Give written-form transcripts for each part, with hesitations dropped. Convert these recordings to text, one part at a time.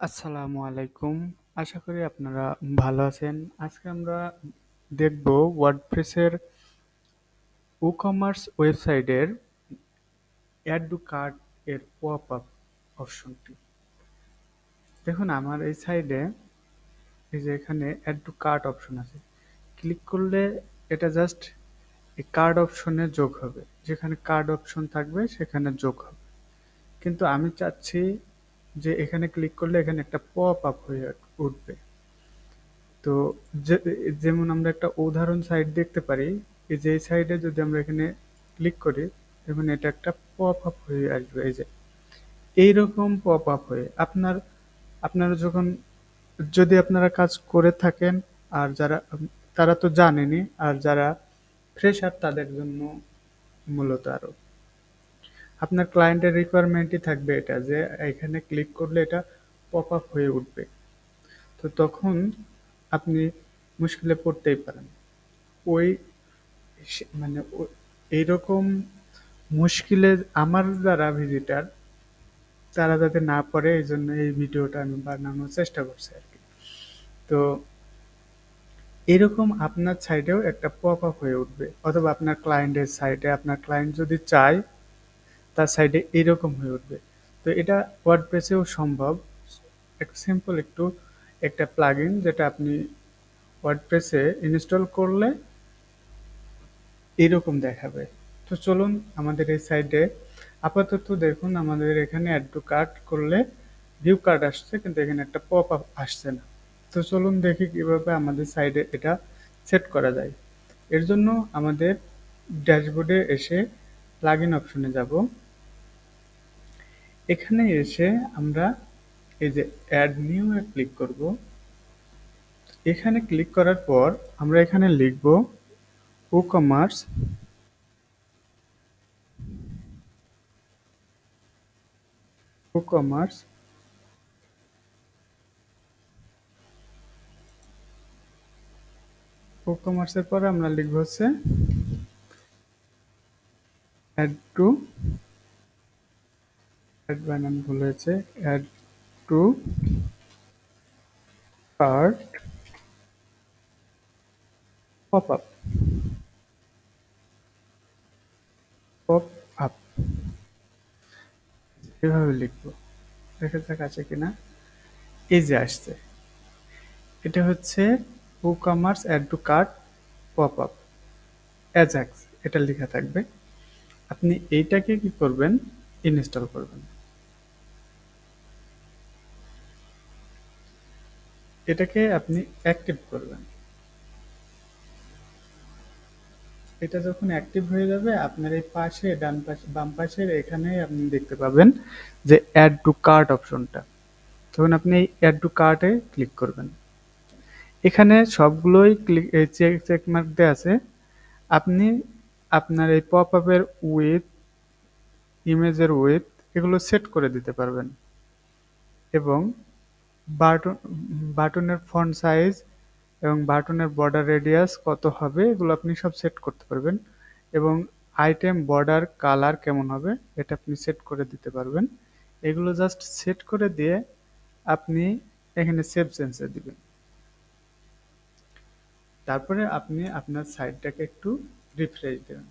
আসসালামু আলাইকুম। আশা করি আপনারা ভালো আছেন। আজকে আমরা দেখব ওয়ার্ডপ্রেসের ই-কমার্স ওয়েবসাইটের অ্যাড টু কার্ট এর পপ-আপ অপশনটি। দেখুন আমার এই সাইডে এই যে এখানে অ্যাড টু কার্ট অপশন আছে। ক্লিক করলে এটা জাস্ট এই কার্ড অপশনে যোগ হবে। যেখানে কার্ড অপশন থাকবে সেখানে যোগ হবে। কিন্তু আমি চাচ্ছি যে এখানে ক্লিক করলে এখানে একটা পপ-আপ হয়ে উঠবে। তো যে যেমন আমরা একটা উদাহরণ সাইট দেখতে পারি, এই যে এই সাইডে যদি আমরা এখানে ক্লিক করি, দেখুন এটা একটা পপ আপ হয়ে আসবে। এই যে এইরকম পপ আপ হয়ে আপনারা যখন যদি আপনারা কাজ করে থাকেন, আর যারা তারা তো জানেনই, আর যারা ফ্রেশার তাদের জন্য মূলত আরো আপনার ক্লায়েন্টের রিকোয়ারমেন্টই থাকবে এটা যে এখানে ক্লিক করলে এটা পপ আপ হয়ে উঠবে। তো তখন আপনি মুশকিলে পড়তেই পারেন। ওই মানে এইরকম মুশকিলে আমার যারা ভিজিটার তারা যাতে না পড়ে এই জন্য এই ভিডিওটা আমি বানানোর চেষ্টা করছি আর কি। তো এরকম আপনার সাইডেও একটা পপ আপ হয়ে উঠবে, অথবা আপনার ক্লায়েন্টের সাইডে আপনার ক্লায়েন্ট যদি চায় তার সাইডে এরকম হয়ে উঠবে। তো এটা ওয়ার্ডপ্রেসেও সম্ভব। একটা সিম্পল একটা প্লাগইন যেটা আপনি ওয়ার্ডপ্রেসে ইনস্টল করলে এরকম দেখাবে। তো চলুন আমাদের এই সাইডে আপাতত দেখুন আমাদের এখানে অ্যাড টু কার্ট করলে ভিউ কার্ড আসছে, কিন্তু এখানে একটা পপ আপ আসছে না। তো চলুন দেখি কিভাবে আমাদের সাইডে এটা সেট করা যায়। এর জন্য আমাদের ড্যাশবোর্ডে এসে প্লাগইন অপশনে যাব। এখানে এসে আমরা এই যে অ্যাড নিউ এ ক্লিক করব। এখানে ক্লিক করার পর আমরা এখানে লিখব ই কমার্স ই কমার্স ই-কমার্সের পরে আমরা লিখব হচ্ছে অ্যাড টু অ্যাড বানান ভুল হয়েছে, add to cart pop up pop up এভাবে লিখবো। দেখা যাক আছে কিনা। এই যে আসছে, এটা হচ্ছে e-commerce add to cart pop up Ajax, এটা লেখা থাকবে। আপনি এইটাকে কি করবেন, ইনস্টল করবেন। এটাকে আপনি অ্যাক্টিভ করবেন। এটা যখন অ্যাক্টিভ হয়ে যাবে আপনার এই পাশে ডান পাশে বাম পাশের এখানে আপনি দেখতে পাবেন যে অ্যাড টু কার্ট অপশনটা। তখন আপনি এই অ্যাড টু কার্টে ক্লিক করবেন। এখানে সবগুলোই ক্লিক চেক চেক মার্ক দেওয়া আছে। আপনি আপনার এই পপ আপের উইথ, ইমেজের উইথ এগুলো সেট করে দিতে পারবেন, এবং বাটন বাটনের ফন্ট সাইজ এবং বাটনের বর্ডার রেডিয়াস কত হবে এগুলো আপনি সব সেট করতে পারবেন, এবং আইটেম বর্ডার কালার কেমন হবে এটা আপনি সেট করে দিতে পারবেন। এগুলো জাস্ট সেট করে দিয়ে আপনি এখানে সেভ চেঞ্জে দিবেন। তারপরে আপনি আপনার সাইটটাকে একটু রিফ্রেশ দেবেন।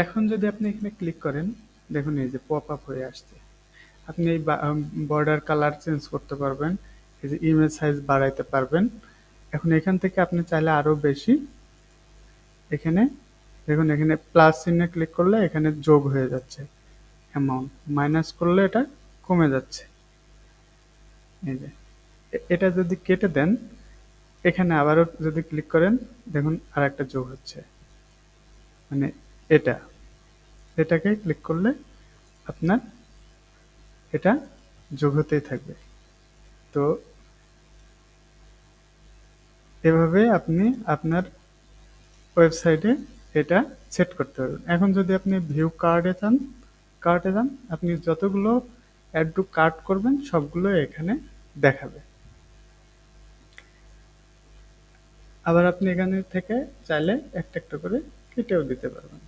এখন যদি আপনি এখানে ক্লিক করেন, দেখুন এই যে পপ আপ হয়ে আসছে। আপনি এই বর্ডার কালার চেঞ্জ করতে পারবেন, এই যে ইমেজ সাইজ বাড়াইতে পারবেন। এখন এখান থেকে আপনি চাইলে আরো বেশি, এখানে দেখুন এখানে প্লাস চিহ্নে ক্লিক করলে এখানে যোগ হয়ে যাচ্ছে অ্যামাউন্ট, মাইনাস করলে এটা কমে যাচ্ছে। এই যে এটা যদি কেটে দেন, এখানে আবারও যদি ক্লিক করেন দেখুন আর একটা যোগ হচ্ছে, মানে এটা এটাকে ক্লিক করলে আপনার এটা যোগ হতেই থাকবে। তো এভাবে আপনি আপনার ওয়েবসাইটে এটা সেট করতে পারবেন। এখন যদি আপনি ভিউ কার্টে যান, আপনি যতগুলো অ্যাড টু কার্ট করবেন সবগুলো এখানে দেখাবে। আবার আপনি এখানে থেকে চাইলে একটা একটা করে কেটেও দিতে পারবেন।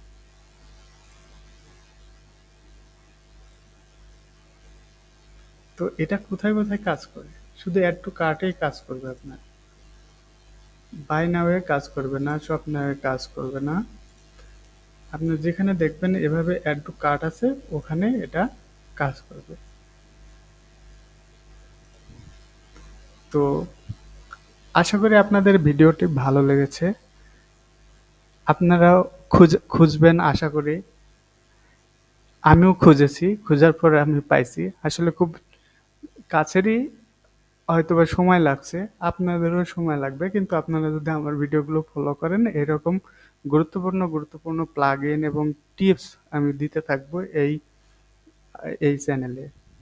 তো এটা কোথায় কোথায় কাজ করে? শুধু অ্যাড টু কার্টেই কাজ করবে আপনার, বাই নাওয়ে কাজ করবে না, শপ নাওয়ে কাজ করবে না। আপনি যেখানে দেখবেন এভাবে অ্যাড টু কার্ট আছে ওখানে এটা কাজ করবে। তো আশা করি আপনাদের ভিডিওটি ভালো লেগেছে। আপনারাও খুঁজবেন আশা করি। আমিও খুঁজেছি, খোঁজার পরে আমি পাইছি। আসলে খুব কাছেরই, হয়তোবা সময় লাগছে, আপনাদেরও সময় লাগবে, কিন্তু আপনারা যদি আমার ভিডিওগুলো ফলো করেন এরকম গুরুত্বপূর্ণ গুরুত্বপূর্ণ প্লাগ ইন এবং টিপস আমি দিতে থাকবো এই চ্যানেলে।